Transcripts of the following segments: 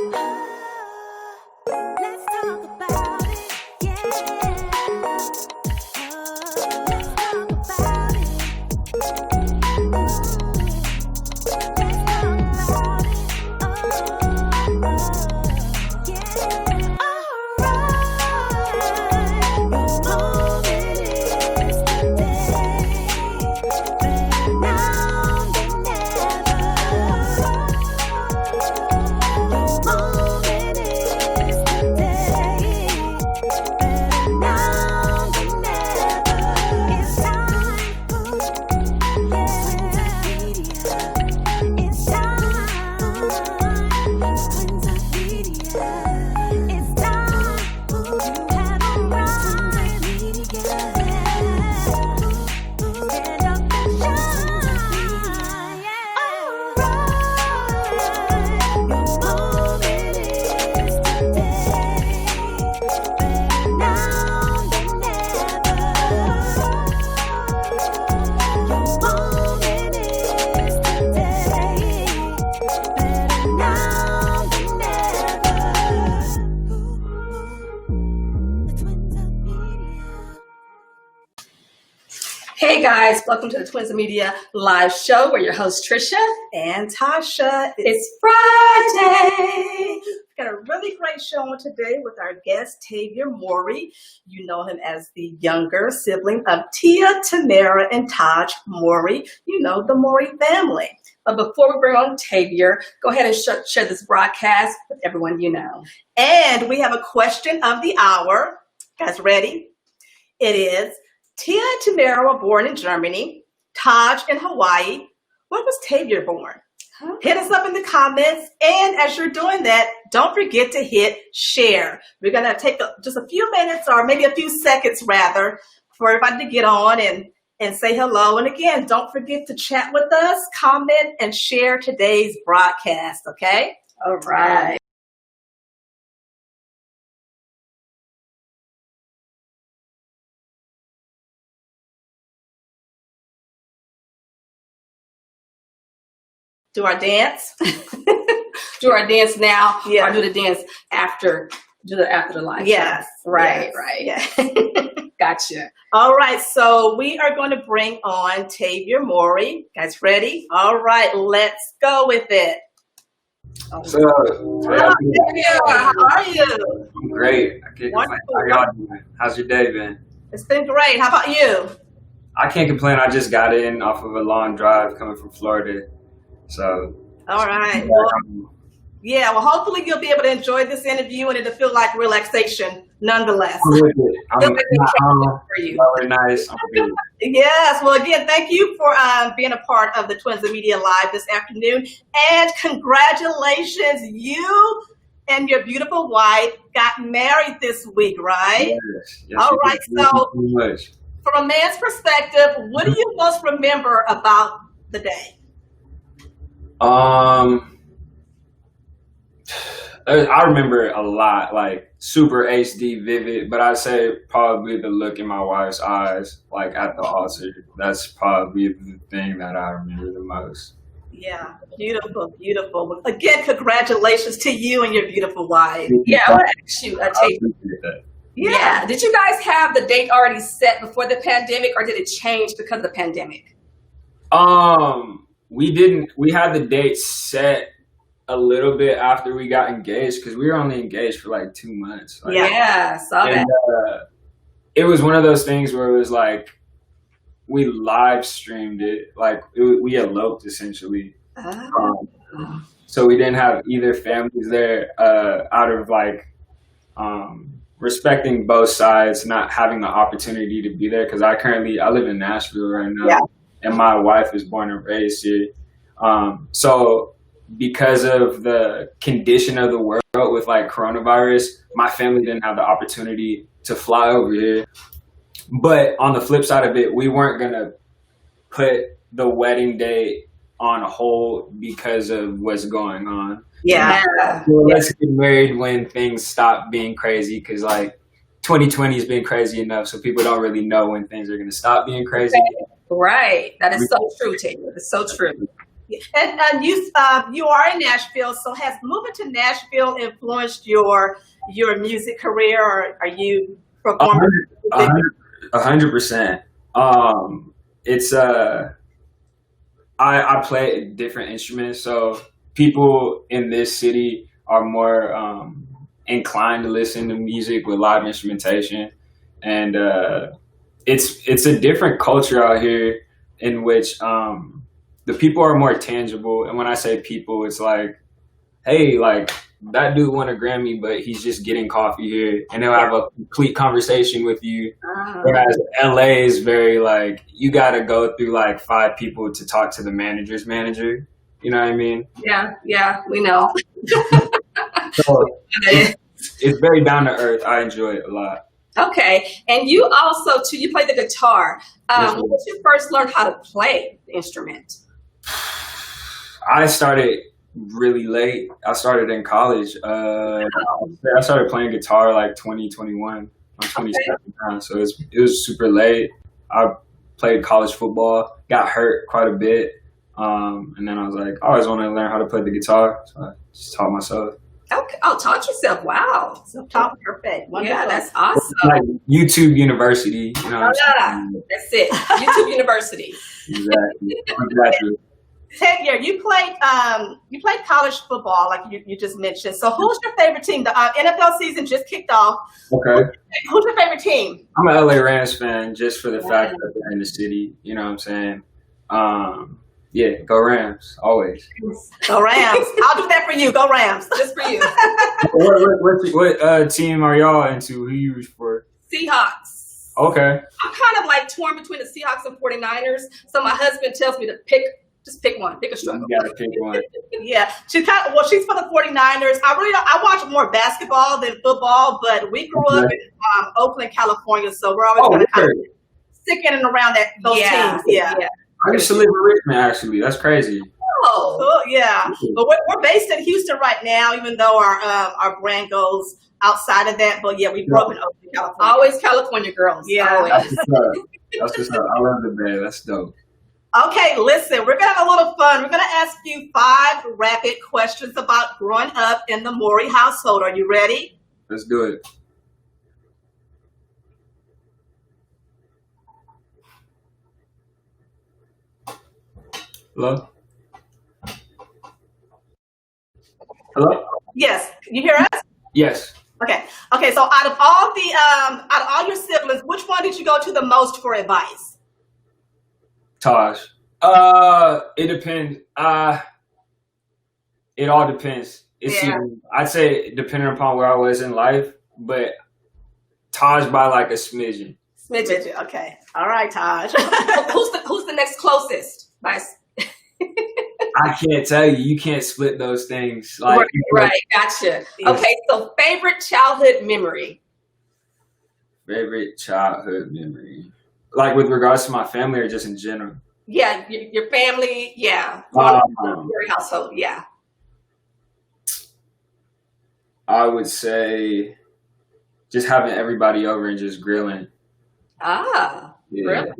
Let's talk about it, yeah. Let's talk about it. Let's Hey guys, welcome to the Twins Media live show. We're your hosts Trisha and Tasha. It's Friday. We've got a really great show on today with our guest Tavior Mori. You know him as the younger sibling of Tia, Tamera, and Taj Mori. You know, the Mori family. But before we bring on Tavior, go ahead and share this broadcast with everyone you know. And we have a question of the hour. Guys, ready? It is, Tia and Tamera were born in Germany, Taj in Hawaii. When was Tavior born? Hit us up in the comments. And as you're doing that, don't forget to hit share. We're going to take just a few minutes, or maybe a few seconds rather, for everybody to get on and say hello. And again, don't forget to chat with us, comment, and share today's broadcast, okay? All right. Do our dance. Do our dance now, Yeah. or do the dance after the live Yes. show. Right, Yes. right. Yes. Gotcha. All right, so we are going to bring on Tavior Mori. Guys, ready? All right, let's go with it. So, Hello, Tavior. How are you? I'm great. I can't complain. Wonderful. How y'all doing? How's your day been? It's been great. How about you? I can't complain. I just got in off of a long drive coming from Florida. So, All right. Well, hopefully you'll be able to enjoy this interview and it'll feel like relaxation nonetheless. I'm For you. very nice. I'm good. Yes. Well, again, thank you for being a part of the Twins of Media Live this afternoon. And congratulations, you and your beautiful wife got married this week, right? Yes, All right, thank so- you so much. From a man's perspective, what do you most remember about the day? I remember a lot, like super HD vivid, but I'd say probably the look in my wife's eyes, like at the altar. That's probably the thing that I remember the most. Yeah, beautiful, beautiful. Again, congratulations to you and your beautiful wife. Yeah, I want to ask you, I appreciate that. Yeah. Did you guys have the date already set before the pandemic, or did it change because of the pandemic? We didn't. We had the date set a little bit after we got engaged because we were only engaged for like 2 months. Like, Yeah, saw that. and it was one of those things where it was like we live streamed it, like we eloped essentially. So we didn't have either families there, out of like respecting both sides, not having the opportunity to be there because I live in Nashville right now. Yeah. And my wife was born and raised here. So because of the condition of the world with like coronavirus, my family didn't have the opportunity to fly over here. But on the flip side of it, we weren't going to put the wedding date on hold because of what's going on. Yeah. So let's get married when things stop being crazy because like 2020 has been crazy enough, so people don't really know when things are going to stop being crazy. Right. That is so true, Taylor. It's so true. And you are in Nashville, so has moving to Nashville influenced your music career, or are you performing? 100%. It's I play different instruments, so people in this city are more inclined to listen to music with live instrumentation, and it's a different culture out here in which the people are more tangible. And when I say people, it's like, hey, like that dude won a Grammy, but he's just getting coffee here, and he'll have a complete conversation with you. Whereas LA is very like, you got to go through like 5 people to talk to the manager's manager. You know what I mean? Yeah, we know. So it's very down to earth. I enjoy it a lot. Okay, and you also too, you play the guitar. Yes, When did you first learn how to play the instrument? I started really late. I started in college. I started playing guitar like 2021. I'm 27 now, so it was super late. I played college football, got hurt quite a bit, and then I was like, I always want to learn how to play the guitar, so I just taught myself. Okay. Oh, taught yourself. Wow. Top perfect. Wonderful. Yeah, that's awesome. Like YouTube University, you know. That's it. YouTube University. Exactly. Tavior, you played college football, like you just mentioned. So, who's your favorite team? The NFL season just kicked off. Okay. Who's your favorite team? I'm an LA Rams fan just for the fact that they're in the city. You know what I'm saying? Yeah, go Rams, always. Go Rams. I'll do that for you. Go Rams. Just for you. What team are y'all into? Who you root for? Seahawks. Okay. I'm kind of like torn between the Seahawks and 49ers. So my husband tells me to just pick one, pick a struggle. You gotta pick one. Yeah, she's for the 49ers. I watch more basketball than football, but we grew up in Oakland, California, so we're always kind of stick in and around those teams. Yeah. I used to live in Richmond, actually. That's crazy. Oh, cool. Yeah. But we're based in Houston right now, even though our brand goes outside of that. But yeah, we grew up in Oakland, California. Always California girls. Yeah. Always. That's what's up. I love the Bay. That's dope. Okay, listen, we're going to have a little fun. We're going to ask you 5 rapid questions about growing up in the Mori household. Are you ready? Let's do it. Hello? Hello? Yes. Can you hear us? Yes. Okay. So out of all your siblings, which one did you go to the most for advice? Taj. It depends. It all depends. I'd say depending upon where I was in life, but Taj by like a smidgen. Smidgen. Okay. All right, Taj. Who's the next closest? I can't tell you. You can't split those things. Like, right. Gotcha. Okay. So favorite childhood memory. Favorite childhood memory, like with regards to my family or just in general. Yeah, your family. Yeah. Your household. Yeah. I would say just having everybody over and just grilling. Yeah. Really?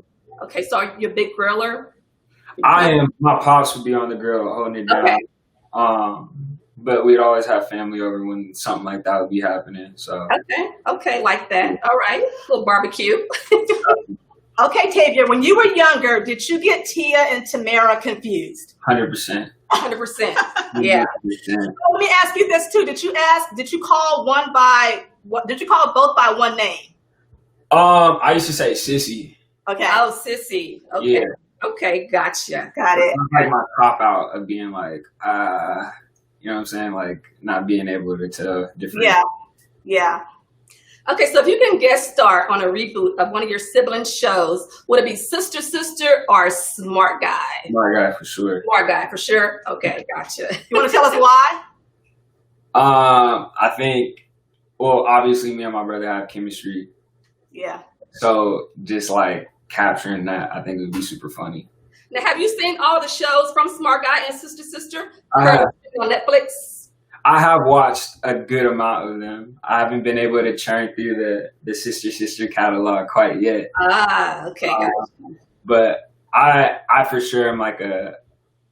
Okay, so are you a big griller? I am. My pops would be on the grill holding it down. Okay. But we'd always have family over when something like that would be happening. So Okay, like that. All right, a little barbecue. Okay, Tavior, when you were younger, did you get Tia and Tamera confused? 100%. 100%. Yeah. 100%. Let me ask you this too. Did you call both by one name? I used to say sissy. Okay. Oh, sissy. Okay. Yeah. Okay, gotcha. Got it. Like my cop out of being like, you know what I'm saying? Like not being able to tell different. Yeah. Okay, so if you can guest star on a reboot of one of your sibling shows, would it be Sister or Smart Guy? Smart Guy for sure. Smart Guy for sure. Okay, gotcha. You want to tell us why? I think, well, obviously me and my brother have chemistry. Yeah. So just like capturing that, I think it would be super funny. Now, have you seen all the shows from Smart Guy and Sister? I have. On Netflix? I have watched a good amount of them. I haven't been able to churn through the Sister catalog quite yet. Okay. Gotcha. But I for sure am like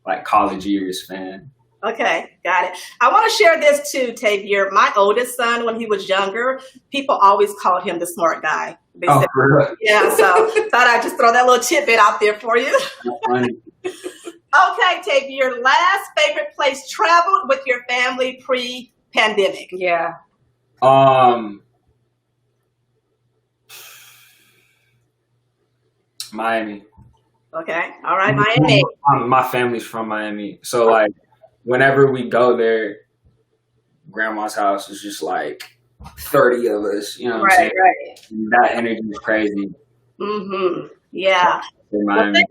like college years fan. Okay, got it. I want to share this too, Tavior. My oldest son, when he was younger, people always called him the smart guy. They Oh, said, for real? yeah, so thought I'd just throw that little tidbit out there for you. That's funny. Okay, Tavior, last favorite place traveled with your family pre-pandemic. Yeah. Miami. Okay, all right, Miami. My family's from Miami, so like whenever we go there, grandma's house is just like 30 of us. You know what I'm saying? Right. That energy is crazy. Mm-hmm. Yeah. In Well, Miami.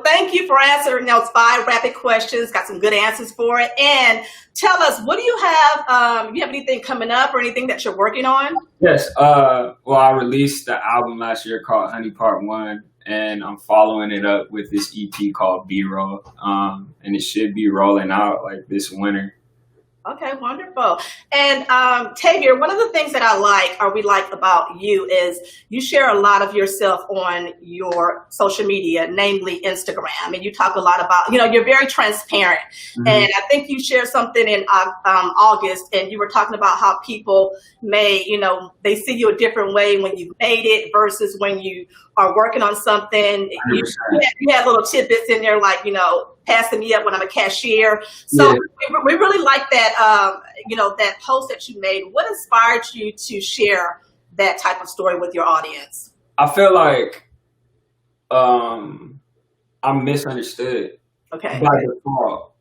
thank you for answering those 5 rapid questions. Got some good answers for it. And tell us, what do you have? You have anything coming up or anything that you're working on? Yes. Well, I released the album last year called Honey Part 1, and I'm following it up with this EP called B-Roll. And it should be rolling out like this winter. Okay, wonderful. And Tavior, one of the things that we like about you is you share a lot of yourself on your social media, namely Instagram. And you talk a lot about, you're very transparent. Mm-hmm. And I think you shared something in August, and you were talking about how people may, they see you a different way when you made it versus when you are working on something. You had little tidbits in there like, passing me up when I'm a cashier. So yeah. we really like that, that post that you made. What inspired you to share that type of story with your audience? I feel like I'm misunderstood Okay. by default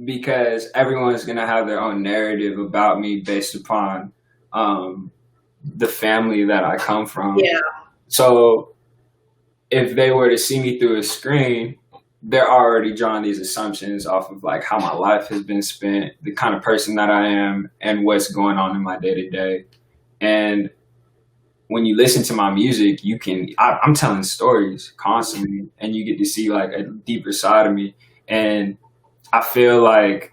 because everyone's going to have their own narrative about me based upon the family that I come from. Yeah. So if they were to see me through a screen, they're already drawing these assumptions off of like how my life has been spent, the kind of person that I am, and what's going on in my day to day. And when you listen to my music, I'm telling stories constantly, and you get to see like a deeper side of me. And I feel like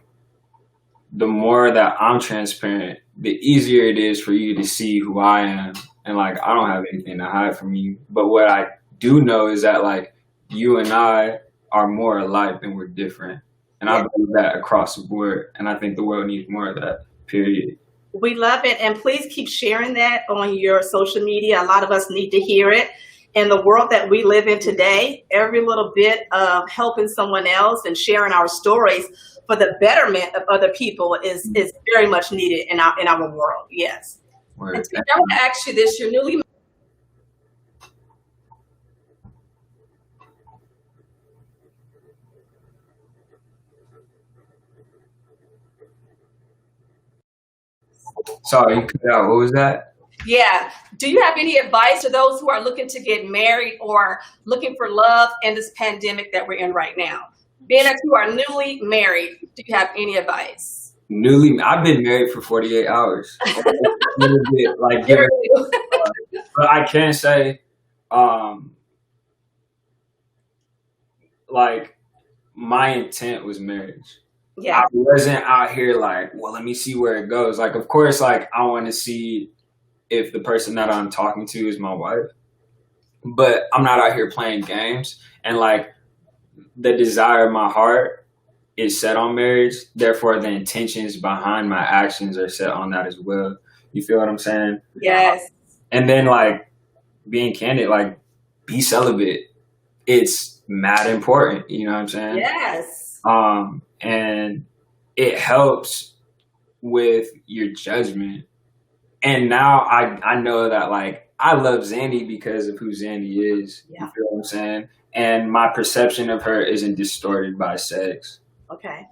the more that I'm transparent, the easier it is for you to see who I am. And like, I don't have anything to hide from you. But what I do know is that like you and I are more alike than we're different. And I believe that across the board. And I think the world needs more of that, period. We love it. And please keep sharing that on your social media. A lot of us need to hear it. In the world that we live in today, every little bit of helping someone else and sharing our stories for the betterment of other people is very much needed in our world. Yes. And I want to ask you this. You're newly Sorry, you cut out. What was that? Yeah. Do you have any advice to those who are looking to get married or looking for love in this pandemic that we're in right now? Being that you are newly married, do you have any advice? I've been married for 48 hours. Like, but I can say, like, my intent was marriage. Yeah. I wasn't out here like, well, let me see where it goes. Like, of course, like, I want to see if the person that I'm talking to is my wife. But I'm not out here playing games. And, like, the desire of my heart is set on marriage. Therefore, the intentions behind my actions are set on that as well. You feel what I'm saying? Yes. And then, like, being candid, like, be celibate. It's mad important. You know what I'm saying? Yes. And it helps with your judgment. And now I know that, like, I love Zandy because of who Zandy is. Yeah. You feel what I'm saying? And my perception of her isn't distorted by sex. Okay.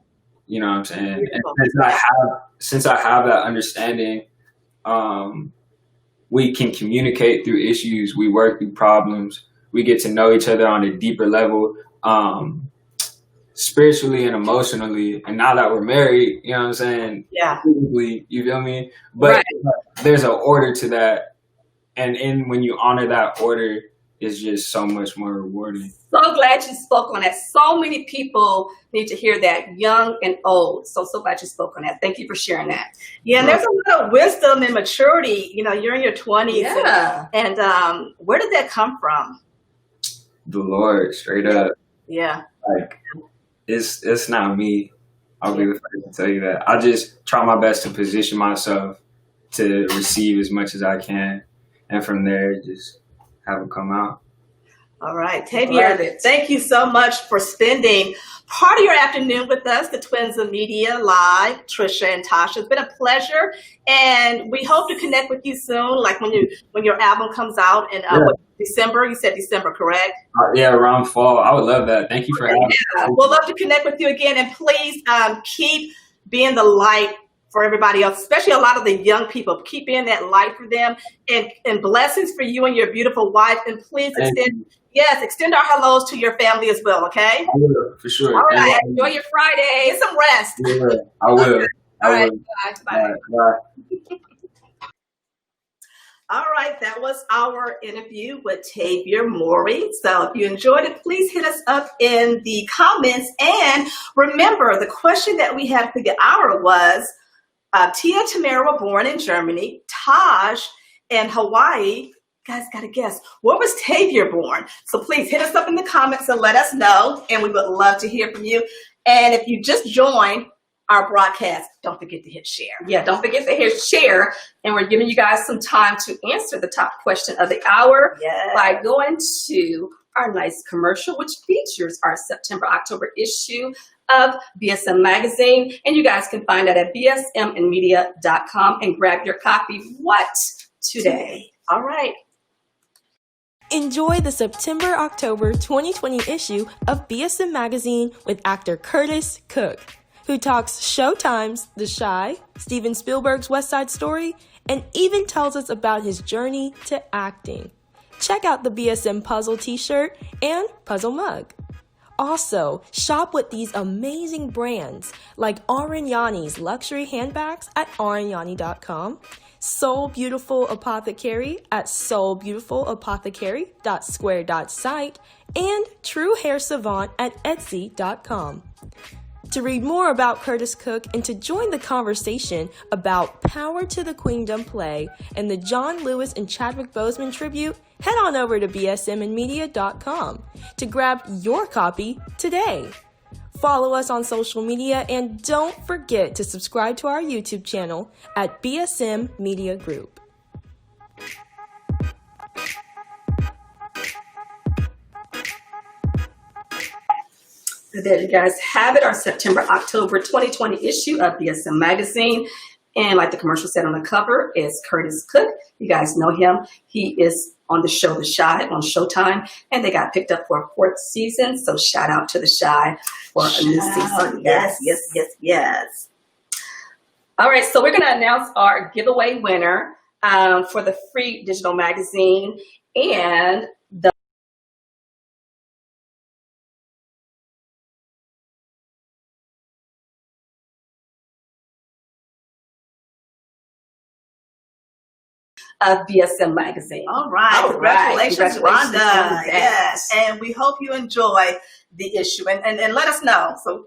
You know what I'm saying? Beautiful. And since I have that understanding, we can communicate through issues. We work through problems. We get to know each other on a deeper level, spiritually and emotionally. And now that we're married, you know what I'm saying? Yeah. Physically, you feel me? But Right. There's an order to that. And when you honor that order, it's just so much more rewarding. So glad you spoke on that. So many people need to hear that, young and old. So glad you spoke on that. Thank you for sharing that. Yeah, and there's a lot of wisdom and maturity. You're in your 20s. Yeah. And where did that come from? The Lord, straight up. Yeah. Like, it's not me. I'll be the first to tell you that. I just try my best to position myself to receive as much as I can, and from there, just have it come out. All right, Love Tavior, it. thank you so much for spending part of your afternoon with us, the Twins of Media Live, Trisha and Tasha. It's been a pleasure, and we hope to connect with you soon, like when your album comes out in December. You said December, correct? Yeah, around fall. I would love that. Thank you for having me. We'll love to connect with you again, and please keep being the light for everybody else, especially a lot of the young people. Keep being that light for them, and blessings for you and your beautiful wife. And please extend our hellos to your family as well, okay? I will, for sure. All right. Enjoy your Friday. Get some rest. Yeah, I will. All right. Bye. All right, bye. All right, that was our interview with Tavia Mori. So if you enjoyed it, please hit us up in the comments. And remember, the question that we had for the hour was, Tia and Tamera were born in Germany, Taj in Hawaii. Guys, gotta guess, where was Tavior born? So please hit us up in the comments and let us know, and we would love to hear from you. And if you just joined our broadcast, don't forget to hit share. Yeah, don't forget to hit share. And we're giving you guys some time to answer the top question of the hour by going to our nice commercial, which features our September-October issue of BSM Magazine. And you guys can find that at bsmandmedia.com and grab your copy. What? Today. All right. Enjoy the September-October 2020 issue of BSM Magazine with actor Curtis Cook, who talks Showtime's The Chi, Steven Spielberg's West Side Story, and even tells us about his journey to acting. Check out the BSM Puzzle t-shirt and puzzle mug. Also, shop with these amazing brands like Arignani's luxury handbags at arignani.com, Soul Beautiful Apothecary at soulbeautifulopothecary.square.site, and True Hair Savant at etsy.com. To read more about Curtis Cook and to join the conversation about Power to the Queendom play and the John Lewis and Chadwick Boseman tribute, head on over to bsmandmedia.com to grab your copy today. Follow us on social media and don't forget to subscribe to our YouTube channel at BSM Media Group. There you guys have it, our September-October 2020 issue of BSM Magazine. And like the commercial said on the cover, is Curtis Cook. You guys know him. He is on the show The Chi on Showtime, and they got picked up for a 4th season. So shout out to The Chi for a new season. Yes. All right, so we're going to announce our giveaway winner for the free digital magazine and the of BSM Magazine. All right. Congratulations, Rhonda. Yes. And we hope you enjoy the issue. And let us know. So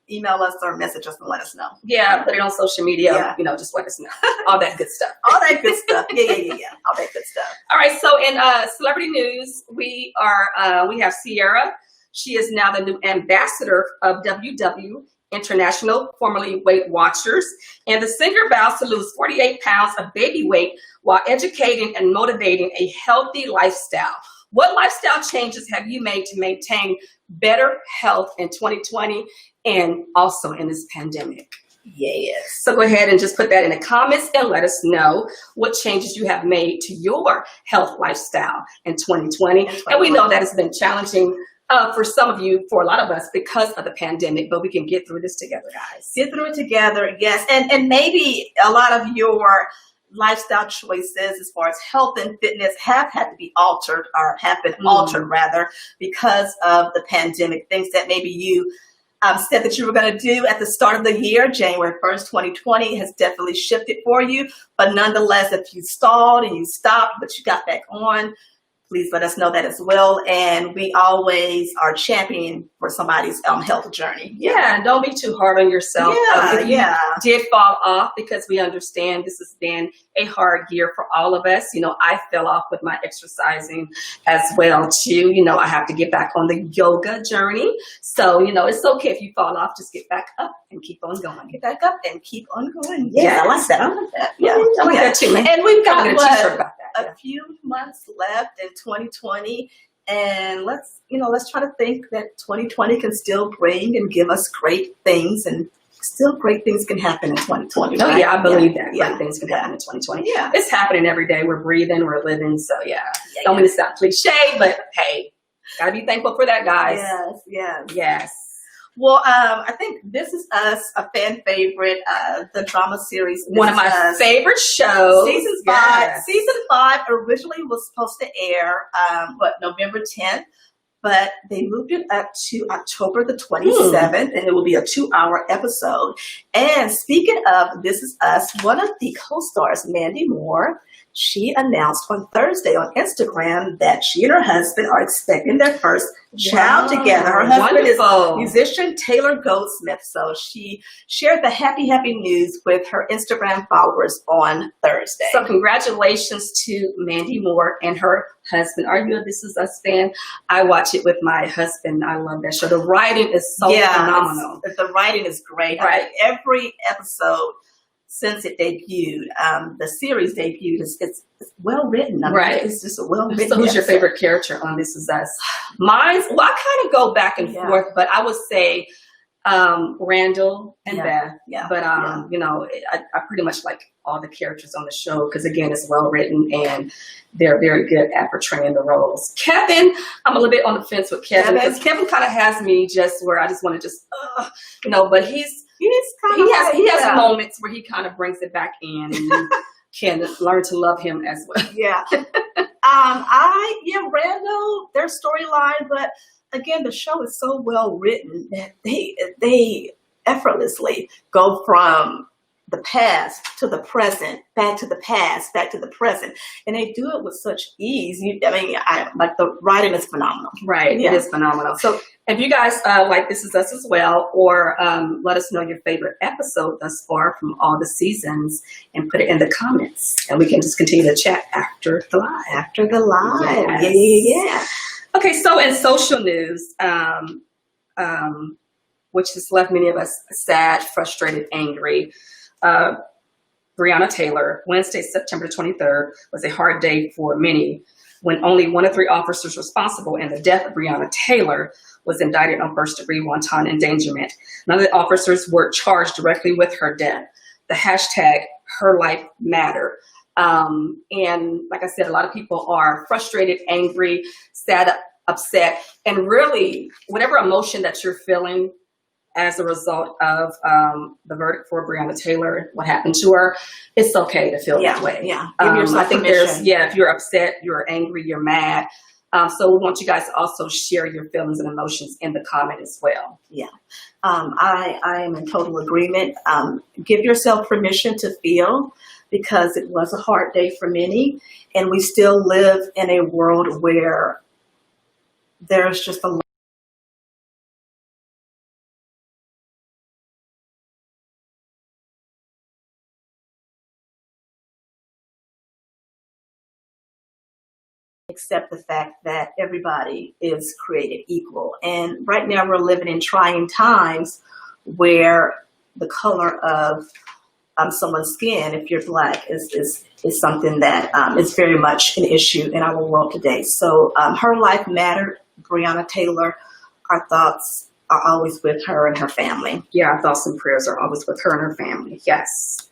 email us or message us and let us know. Yeah, put it on social media. Yeah. You know, just let us know. All that good stuff. All that good stuff. Yeah. All that good stuff. All right. So in celebrity news, we have Sierra. She is now the new ambassador of WW International, formerly Weight Watchers. And the singer vows to lose 48 pounds of baby weight while educating and motivating a healthy lifestyle. What lifestyle changes have you made to maintain better health in 2020 and also in this pandemic? Yes. So go ahead and just put that in the comments and let us know what changes you have made to your health lifestyle in 2020. And we know that it's been challenging for some of you, for a lot of us, because of the pandemic, but we can get through this together, guys. Get through it together, yes. And maybe a lot of your lifestyle choices as far as health and fitness have had to be altered, or have been altered rather, because of the pandemic. Things that maybe you said that you were going to do at the start of the year, January 1st, 2020, has definitely shifted for you. But nonetheless, if you stalled and you stopped, but you got back on, please let us know that as well. And we always are championing for somebody's health journey. Yeah, and don't be too hard on yourself. If you did fall off, because we understand this has been a hard year for all of us. I fell off with my exercising as well too. I have to get back on the yoga journey. So, it's okay if you fall off, just get back up and keep on going. Get back up and keep on going. Yeah, I like that. Yeah, I like that too, man. And we've got a t-shirt about that. A few months left in 2020, and let's try to think that 2020 can still bring and give us great things, and still great things can happen in 2020. Oh, right? yeah, I believe that. Great things can happen in 2020. Yeah. It's happening every day. We're breathing, we're living. So, don't mean to sound cliche, but hey, gotta be thankful for that, guys. Yes. Well, I think This Is Us, a fan favorite, the drama series. One of my favorite shows. Season 5 originally was supposed to air, November 10th. But they moved it up to October the 27th, and it will be a 2-hour episode. And speaking of This Is Us, one of the co-stars, Mandy Moore, she announced on Thursday on Instagram that she and her husband are expecting their first child together. Her husband is musician Taylor Goldsmith. So she shared the happy news with her Instagram followers on Thursday. So congratulations to Mandy Moore and her husband. Are you a This Is Us fan? I watch it with my husband. I love that show. The writing is so phenomenal. The writing is great. Right. Every episode since it debuted, the series debuted, it's well written. Right. It's just a well written. So who's your favorite character on This Is Us? Mine's, I kind of go back and forth, but I would say Randall and Beth. Yeah. But, I pretty much like all the characters on the show because, again, it's well written and they're very good at portraying the roles. Kevin, I'm a little bit on the fence with Kevin because Kevin kind of has me just where I just want to but he has moments where he kind of brings it back in and you can learn to love him as well. Yeah. Randall, their storyline, but again, the show is so well written that they effortlessly go from the past to the present, back to the past, back to the present. And they do it with such ease. Like the writing is phenomenal. Right. Yeah. It is phenomenal. So if you guys like This Is Us as well, or let us know your favorite episode thus far from all the seasons and put it in the comments. And we can just continue to chat after the live. Yeah. Okay, so in social news, which has left many of us sad, frustrated, angry, Breonna Taylor, Wednesday, September 23rd, was a hard day for many when only one of 3 officers responsible in the death of Breonna Taylor was indicted on first-degree wanton endangerment. None of the officers were charged directly with her death. The hashtag Her Life Matter. And like I said, a lot of people are frustrated, angry, sad, upset, and really whatever emotion that you're feeling as a result of the verdict for Breonna Taylor, what happened to her, it's okay to feel that way. Yeah. Give yourself permission. If you're upset, you're angry, you're mad. So we want you guys to also share your feelings and emotions in the comment as well. Yeah. I am in total agreement. Give yourself permission to feel, because it was a hard day for many, and we still live in a world where there's just a lot accept the fact that everybody is created equal. And right now we're living in trying times where the color of someone's skin, if you're Black, is something that is very much an issue in our world today. So her life mattered. Breonna Taylor, our thoughts are always with her and her family. Yeah, our thoughts and prayers are always with her and her family. Yes.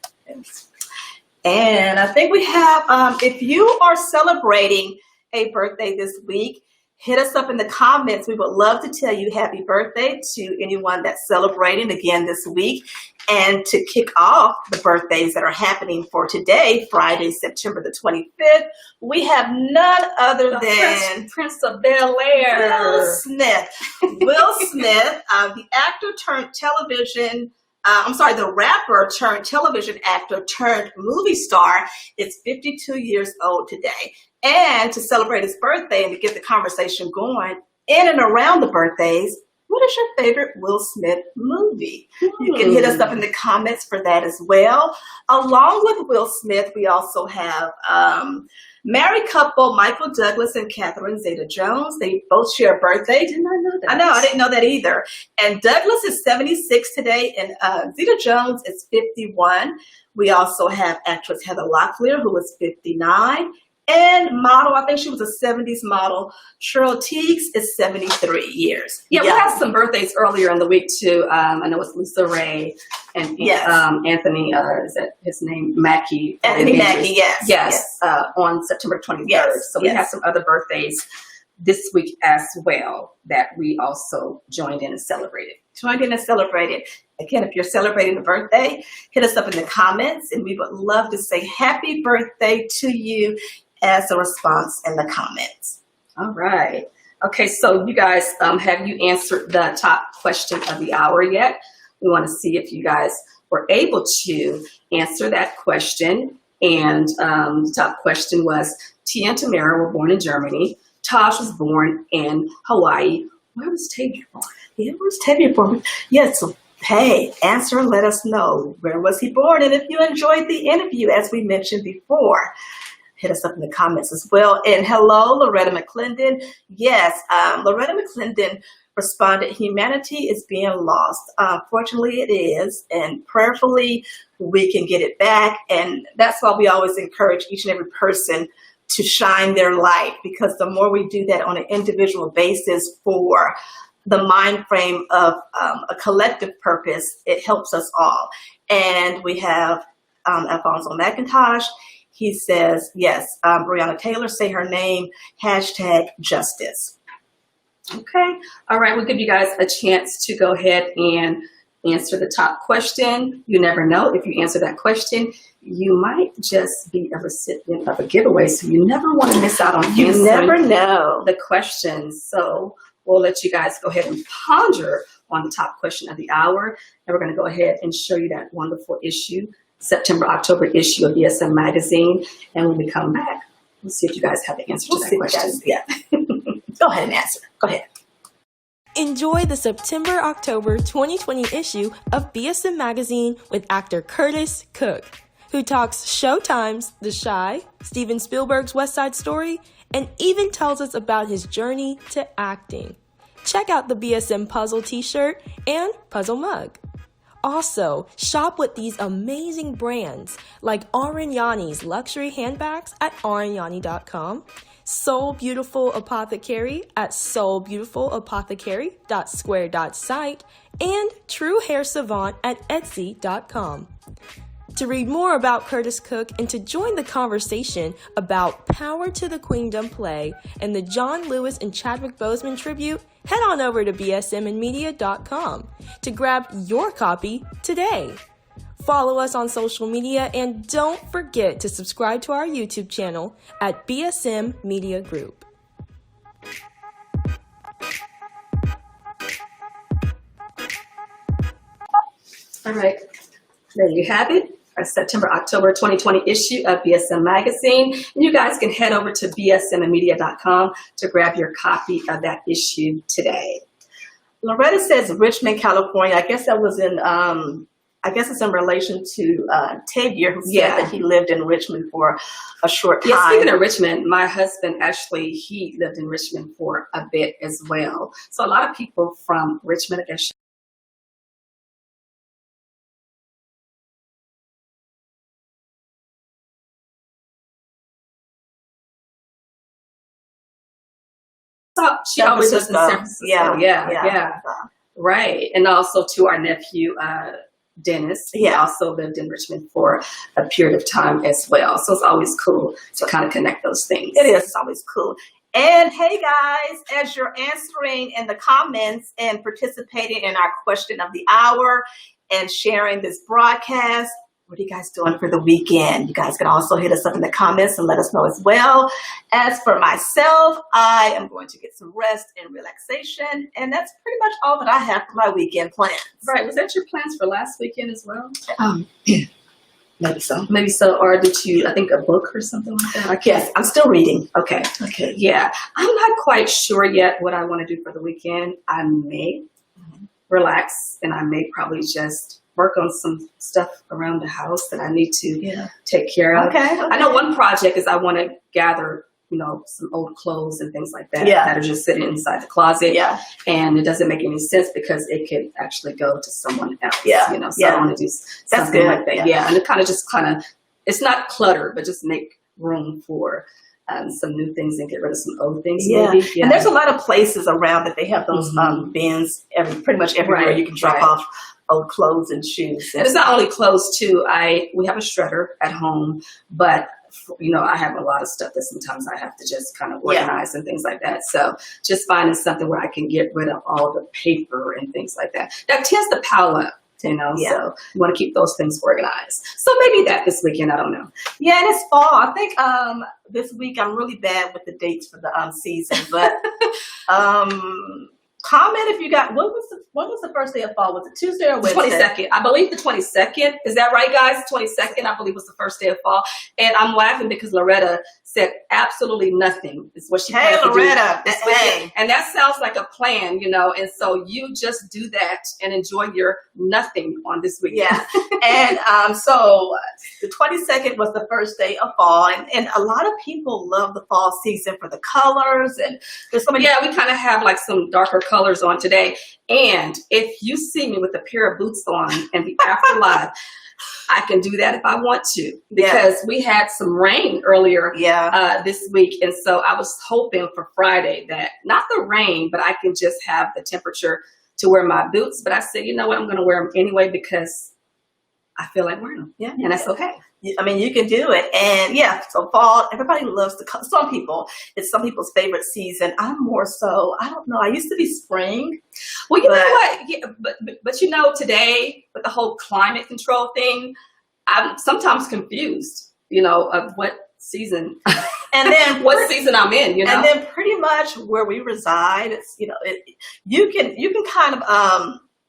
And I think we have, if you are celebrating a birthday this week, hit us up in the comments. We would love to tell you happy birthday to anyone that's celebrating again this week. And to kick off the birthdays that are happening for today, Friday, September the 25th, we have none other than Prince of Bel-Air. Will Smith. Will Smith, the actor turned television the rapper turned television actor turned movie star is 52 years old today. And to celebrate his birthday and to get the conversation going in and around the birthdays, what is your favorite Will Smith movie? You can hit us up in the comments for that as well. Along with Will Smith, we also have married couple Michael Douglas and Catherine Zeta-Jones. They both share a birthday. Did not know that. I know, I didn't know that either. And Douglas is 76 today, and Zeta-Jones is 51. We also have actress Heather Locklear, who is 59. And model, I think she was a 70s model, Cheryl Teagues is 73 years. Yeah, we had some birthdays earlier in the week too. I know it's Lisa Ray and Anthony, is that his name? Mackie. Anthony Mackie, yes. Yes, on September 23rd. Yes, so we had some other birthdays this week as well that we also joined in and celebrated. Again, if you're celebrating a birthday, hit us up in the comments, and we would love to say happy birthday to you as a response in the comments. All right. Okay, so you guys, have you answered the top question of the hour yet? We want to see if you guys were able to answer that question. And the top question was, Tia and Tamera were born in Germany. Taj was born in Hawaii. Where was Tavior born? Yeah, where was Tavior born? Yes, so hey, answer and let us know. Where was he born? And if you enjoyed the interview, as we mentioned before, hit us up in the comments as well. And hello, Loretta McClendon. Yes, Loretta McClendon responded, humanity is being lost. Fortunately, it is. And prayerfully, we can get it back. And that's why we always encourage each and every person to shine their light, because the more we do that on an individual basis for the mind frame of a collective purpose, it helps us all. And we have Alfonso McIntosh. He says, yes, Breonna Taylor, say her name, #justice. Okay. All right. We'll give you guys a chance to go ahead and answer the top question. You never know. If you answer that question, you might just be a recipient of a giveaway. So you never want to miss out on You answering never know. the questions. So we'll let you guys go ahead and ponder on the top question of the hour. And we're going to go ahead and show you that wonderful issue, September-October issue of BSM Magazine. And when we come back, we'll see if you guys have the answer to that question. Yeah. Go ahead and answer. Go ahead. Enjoy the September-October 2020 issue of BSM Magazine with actor Curtis Cook, who talks Showtime's The Chi, Steven Spielberg's West Side Story, and even tells us about his journey to acting. Check out the BSM Puzzle t-shirt and puzzle mug. Also, shop with these amazing brands like Arignani's luxury handbags at arignani.com, Soul Beautiful Apothecary at soulbeautifulopothecary.square.site, and True Hair Savant at etsy.com. To read more about Curtis Cook and to join the conversation about Power to the Queendom play and the John Lewis and Chadwick Boseman tribute, head on over to bsmandmedia.com to grab your copy today. Follow us on social media and don't forget to subscribe to our YouTube channel at BSM Media Group. All right. There you have it. Our September-October 2020 issue of BSM Magazine. And you guys can head over to bsmandmedia.com to grab your copy of that issue today. Loretta says Richmond, California. I guess that was in, I guess it's in relation to Tavior, who said that he lived in Richmond for a short time. Yeah, speaking of Richmond, my husband actually, he lived in Richmond for a bit as well. So a lot of people from Richmond, I guess, she always lives in San Francisco. Yeah. Right. And also to our nephew, Dennis. He also lived in Richmond for a period of time as well. So it's always cool to kind of connect those things. It is. It's always cool. And hey guys, as you're answering in the comments and participating in our question of the hour and sharing this broadcast, What are you guys doing for the weekend? You guys can also hit us up in the comments and let us know as well. As for myself, I am going to get some rest and relaxation, and that's pretty much all that I have for my weekend plans. Right. Was that your plans for last weekend as well? Maybe so. Maybe so. Or did you, I think, a book or something like that? I can't. Yes, I'm still reading. Okay. Okay. Yeah. I'm not quite sure yet what I want to do for the weekend. I may relax, and I may probably just work on some stuff around the house that I need to take care of. Okay. I know one project is I want to gather, some old clothes and things like that that are just sitting inside the closet. Yeah. And it doesn't make any sense because it could actually go to someone else. Yeah. So I want to do something like that. Yeah. And it kind of, it's not clutter, but just make room for some new things and get rid of some old things. Yeah. Maybe. And there's a lot of places around that they have those bins pretty much everywhere. You can drop off old clothes and shoes. And it's not only clothes too. We have a shredder at home, but I have a lot of stuff that sometimes I have to just kind of organize and things like that. So just finding something where I can get rid of all the paper and things like that. That tends to pile up. So you want to keep those things organized. So maybe that this weekend, I don't know. Yeah, and it's fall. I think this week I'm really bad with the dates for the season, but comment if you got, when was the first day of fall? Was it Tuesday or Wednesday? 22nd. I believe the 22nd. Is that right, guys? 22nd, I believe, was the first day of fall. And I'm laughing because Loretta said absolutely nothing is what she plans to do. Hey, Loretta. And that sounds like a plan, and so you just do that and enjoy your nothing on this weekend. Yeah. And so the 22nd was the first day of fall, and a lot of people love the fall season for the colors, and there's so many. Yeah, we kind of have like some darker colors on today. And if you see me with a pair of boots on in the afterlife, I can do that if I want to, because we had some rain earlier this week. And so I was hoping for Friday that not the rain, but I can just have the temperature to wear my boots. But I said, you know what, I'm going to wear them anyway because I feel like wearing them. Yeah. And that's okay. I mean, you can do it. And so fall, everybody loves some people, it's some people's favorite season. I'm more so, I don't know. I used to be spring. Well, you know what? Yeah, but today with the whole climate control thing, I'm sometimes confused, of what season and then what season I'm in, And then pretty much where we reside, it's, you can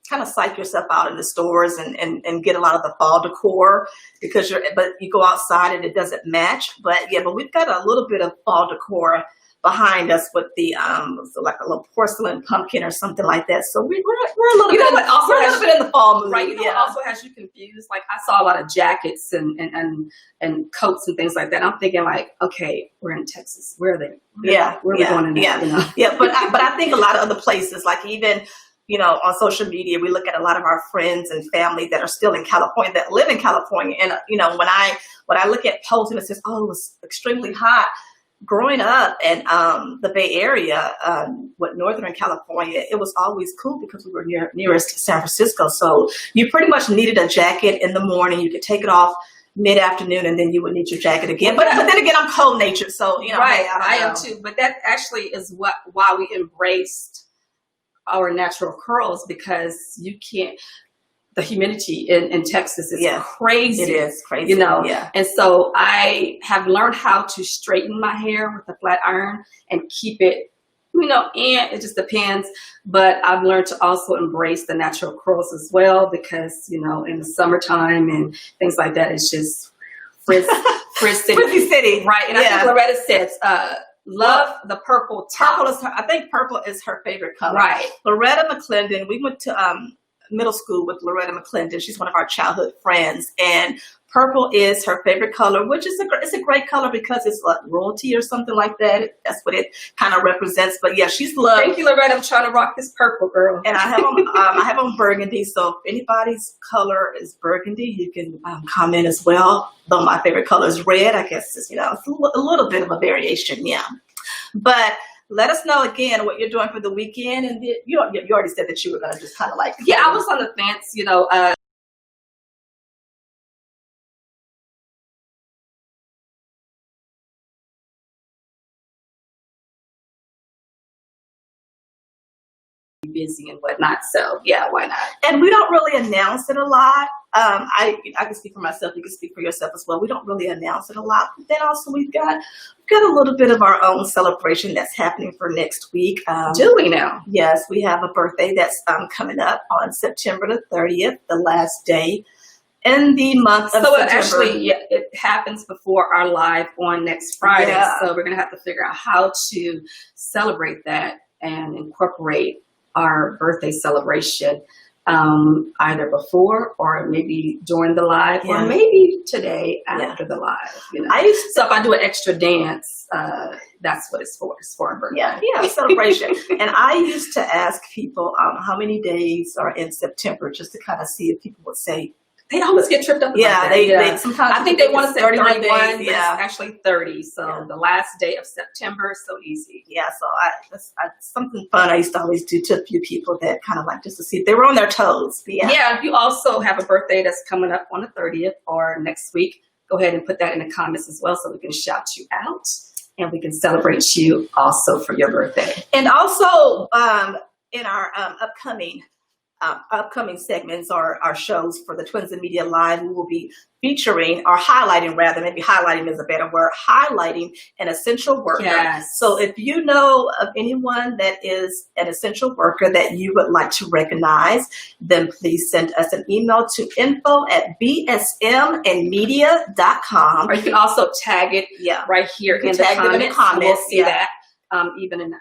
kind of psych yourself out in the stores and get a lot of the fall decor because but you go outside and it doesn't match. But we've got a little bit of fall decor behind us with the like a little porcelain pumpkin or something like that. So we're a little bit in the fall mood. Right. What also has you confused? Like I saw a lot of jackets and coats and things like that. I'm thinking like, okay, we're in Texas. Where are they? Where are we going in that? Yeah. But I think a lot of other places, like even on social media, we look at a lot of our friends and family that are still in California, that live in California. And, when I look at posts and it says, oh, it was extremely hot. Growing up in the Bay Area, Northern California, it was always cool because we were nearest San Francisco. So you pretty much needed a jacket in the morning. You could take it off mid-afternoon and then you would need your jacket again. But then again, I'm cold-natured. So, Right, I am too. But that actually is why we embraced our natural curls, because you can't, the humidity in Texas is crazy. It is crazy. And so I have learned how to straighten my hair with a flat iron and keep it, and it just depends. But I've learned to also embrace the natural curls as well, because, in the summertime and things like that, it's just Frizz City. Frizzy City. Right. And I think Loretta says, love the purple top. I think purple is her favorite color. Right. Loretta McClendon, we went to middle school with Loretta McClendon. She's one of our childhood friends, and purple is her favorite color, which is it's a great color because it's like royalty or something like that. That's what it kind of represents. But she's loved. Thank you, Loretta. I'm trying to rock this purple, girl. And I have on burgundy. So if anybody's color is burgundy, you can comment as well. Though my favorite color is red. I guess it's it's a little bit of a variation, But let us know again what you're doing for the weekend. And you already said that you were going to just kind of like. Yeah, I was on the fence, busy and whatnot. So yeah, why not? And we don't really announce it a lot. I can speak for myself. You can speak for yourself as well. We don't really announce it a lot. But then also we've got a little bit of our own celebration that's happening for next week. Do we now? Yes, we have a birthday that's coming up on September the 30th, the last day in the month of So September. it happens before our live on next Friday. Yeah. So we're going to have to figure out how to celebrate that and incorporate our birthday celebration either before or maybe during the live or Yeah. maybe today after the live. You know? So if I do an extra dance, that's what it's for. It's for a birthday. Yeah, celebration. And I used to ask people how many days are in September, just to kind of see if people would say. They always get tripped up about Yeah, that. they sometimes I think they want to say 31, days. but Yeah, it's actually 30. So Yeah. the last day of September is so easy. yeah. So that's something fun I used to always do to a few people that kind of like just to see if they were on their toes. But Yeah, if you also have a birthday that's coming up on the 30th or next week, go ahead and put that in the comments as well so we can shout you out and we can celebrate you also for your birthday. And also in our upcoming segments or our shows for the Twins and Media Live, we will be featuring or highlighting, rather, maybe highlighting is a better word, highlighting an essential worker. Yes. So if you know of anyone that is an essential worker that you would like to recognize, then please send us an email to info@bsmandmedia.com. Or you can also tag it right here You can in the tag them comments. in the comments, We'll see yeah. that. Even in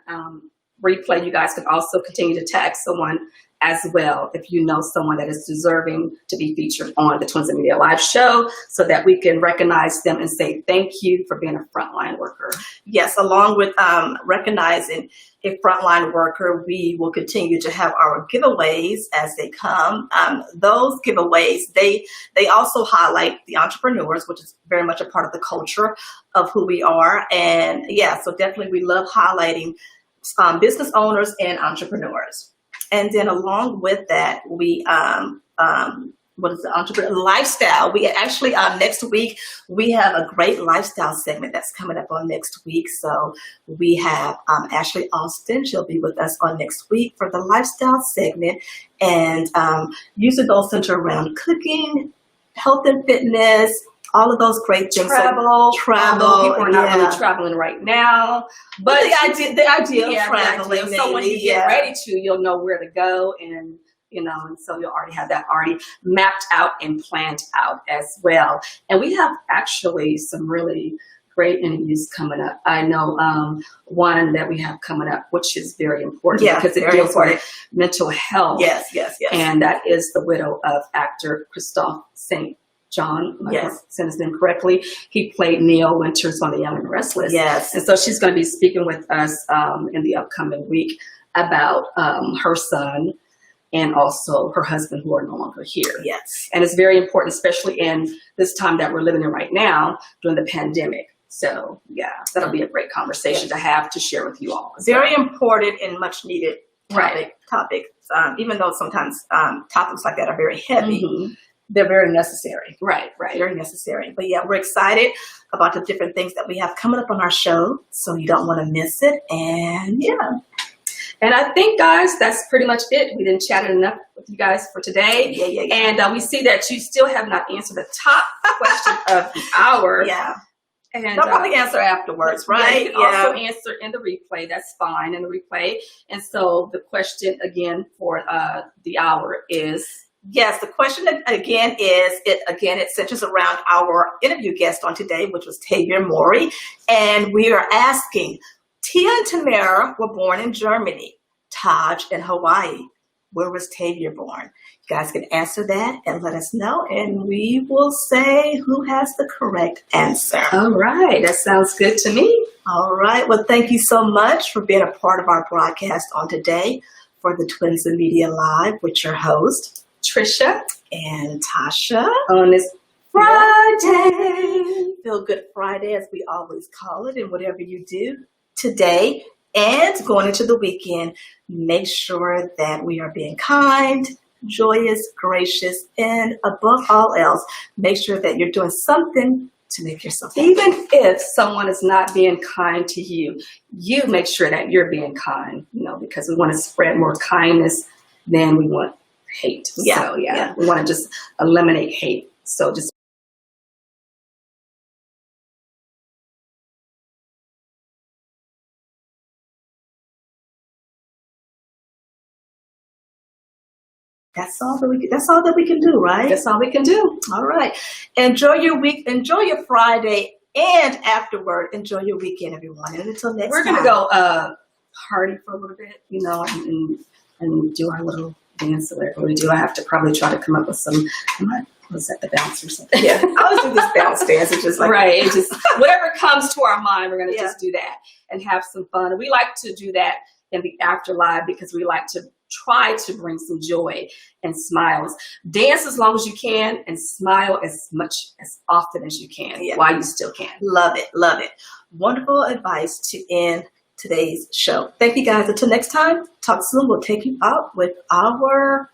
replay, you guys can also continue to tag someone as well if you know someone that is deserving to be featured on the Twins and Media Live show so that we can recognize them and say thank you for being a frontline worker. Yes, along with recognizing a frontline worker, we will continue to have our giveaways as they come. Those giveaways, they also highlight the entrepreneurs, which is very much a part of the culture of who we are. And yeah, so definitely we love highlighting business owners and entrepreneurs. And then along with that, we what is the entrepreneur lifestyle? We actually next week we have a great lifestyle segment that's coming up on next week. So we have Ashley Austin. She'll be with us on next week for the lifestyle segment, and usually those center around cooking, health and fitness, all of those great things. Travel. People are not really yeah. traveling right now, but the idea of traveling. So when you maybe, get ready to, you'll know where to go, and and so you'll already have that already mapped out and planned out as well. And we have actually some really great interviews coming up. I know one that we have coming up, which is very important because it deals with mental health. Yes. And that is the widow of actor Christophe St. John, said his name correctly. He played Neil Winters on The Young and Restless. Yes. And so she's going to be speaking with us in the upcoming week about her son and also her husband who are no longer here. Yes. And it's very important, especially in this time that we're living in right now during the pandemic. So yeah, that'll be a great conversation to have to share with you all. Very important and much needed topic. Even though sometimes topics like that are very heavy. Mm-hmm. They're very necessary. Right. Very necessary. But yeah, we're excited about the different things that we have coming up on our show. So you don't want to miss it. And yeah. And I think, guys, that's pretty much it. We didn't chat enough with you guys for today. Yeah. And we see that you still have not answered the top question of the hour. Yeah. And they'll probably answer afterwards, right? You can also answer in the replay. That's fine in the replay. And so the question again for the hour is... Yes, the question again it centers around our interview guest on today, which was Tavia Mori. And we are asking, Tia and Tamera were born in Germany, Taj in Hawaii. Where was Tavia born? You guys can answer that and let us know, and we will say who has the correct answer. All right. That sounds good to me. All right. Well, thank you so much for being a part of our broadcast on today for the Twins and Media Live with your host, Trisha and Tasha on this Friday. Feel Good Friday, as we always call it, and whatever you do today and going into the weekend, make sure that we are being kind, joyous, gracious, and above all else, make sure that you're doing something to make yourself happy. Even if someone is not being kind to you, you make sure that you're being kind, because we want to spread more kindness than we want hate. Yeah, So yeah. we want to just eliminate hate. So just that's all that we can do, right? that's all we can do. All right. Enjoy your week. Enjoy your Friday, and afterward, enjoy your weekend, everyone. And until next We're time, gonna go party for a little bit, and do our little dance or whatever we do. I have to probably try to come up with some. Was that the bounce or something? Yeah, I always do this bounce dance. It's just like Right. It's just whatever comes to our mind, we're going to Yeah. just do that and have some fun. And we like to do that in the afterlife because we like to try to bring some joy and smiles. Dance as long as you can and smile as often as you can Yeah. while you still can. Love it, love it. Wonderful advice to end today's show. Thank you guys. Until next time, talk soon. We'll take you out with our